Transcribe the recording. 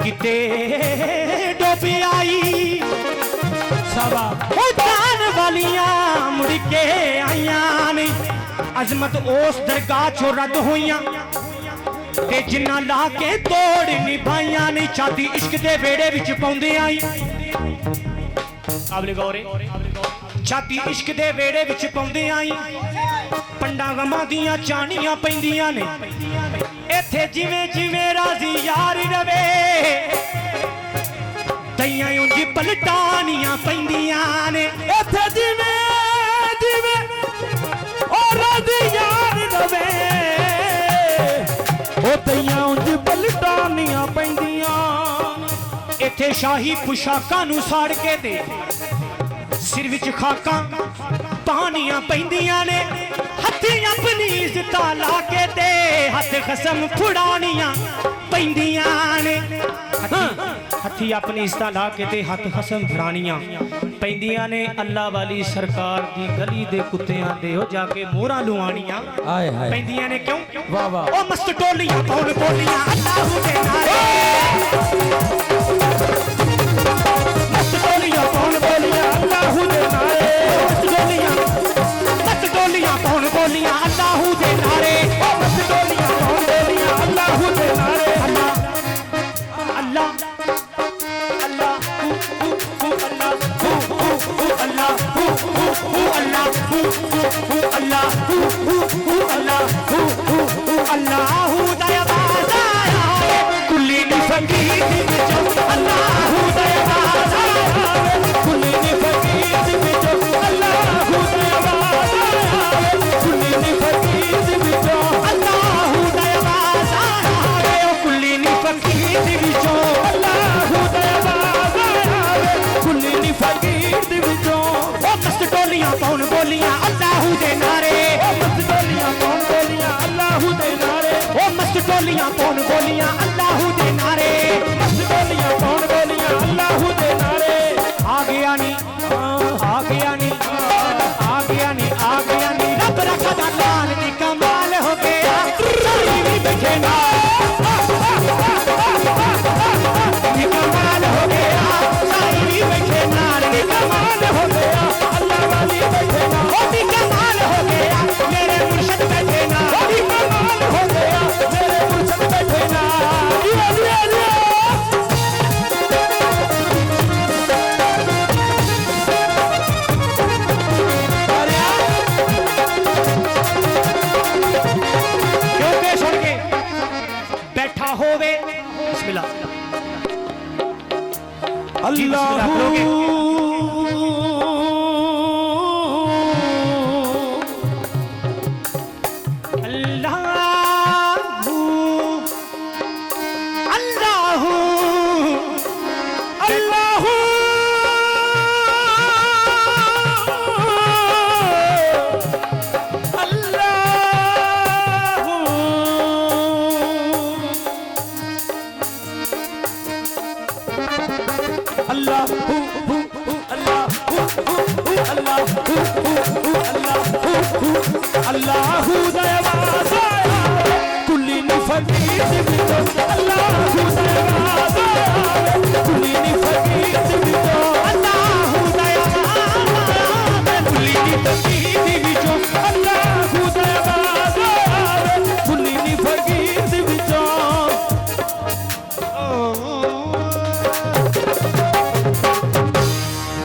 किते डोबी आई सबा जान वालियां मुड़ के आईया नहीं अजमत उस दरगाह चो रद्द होइयां ते जिन्ना ला के तोड़ निभाइयां नहीं छाती इश्क दे बेड़े विच पौंदे आई काबले गौरे छाती इश्क दे बेड़े विच पौंदे आई पंडा गमां दियां चानियां पैंदियां ने इत्थे जिवें जिवें राजी यार रवे तैयां उंज पलटानियां पैंदियां ने इत्थे जिवें जिवें ओ राजी यार रवे ओ तैयां उंज पलटानियां पैंदियां इत्थे शाही पुशाकां नूं साड़ के दे सिर विच खाकां पानियां पैंदियां ने हत्थी अपनी इज्जत ला के ते हथ खसम फुड़ानियां पैंदियां ने हत्थी अपनी इज्जत ला के ते हथ खसम फुड़ानियां पैंदियां ने अल्लाह वाली सरकार दी गली दे कुत्तियां दे हो जाके मोहरां लुआनियां पैंदियां ने क्यों वाह वाह ओ मस्त टोलियां कौन बोलियां अल्लाह दे नारे मस्त टोलियां कौन बोलियां अल्लाह दे नारे मस्त टोलियां कौन बोलियां अल्लाह दे नारे मस्त टोलियां कौन बोलियां अल्लाह दे नारे अल्लाह अल्लाह कौन बोलियां अल्लाह दे नारे मस्त टोलियां कौन बोलियां अल्लाह दे नारे ओ मस्त टोलियां कौन बोलियां अल्लाह दे नारे मस्त टोलियां कौन बोलियां अल्लाह दे नारे आ गया नी आ गया नी आ गया नी आ गया नी रब रखा दा लाल नी कमाल हो गया सारी भी बैठे ना नी कमाल हो गया सारी भी बैठे ना नी कमाल हो गया कमाल हो गया मेरे मुर्शद बैठे ना कमाल हो गया मेरे मुर्शद बैठे ना क्योंकि सुन के बैठा होवे बिस्मिल्लाह अल्लाह अल्लाह दयावाज़ कुल्ली नी फकीर बिचो अल्लाह दयावाज़ कुल्ली नी फकीर बिचो अल्लाह दयावाज़ कुल्ली नी फकीर बिचो अल्लाह दयावाज़ कुल्ली नी फकीर बिचो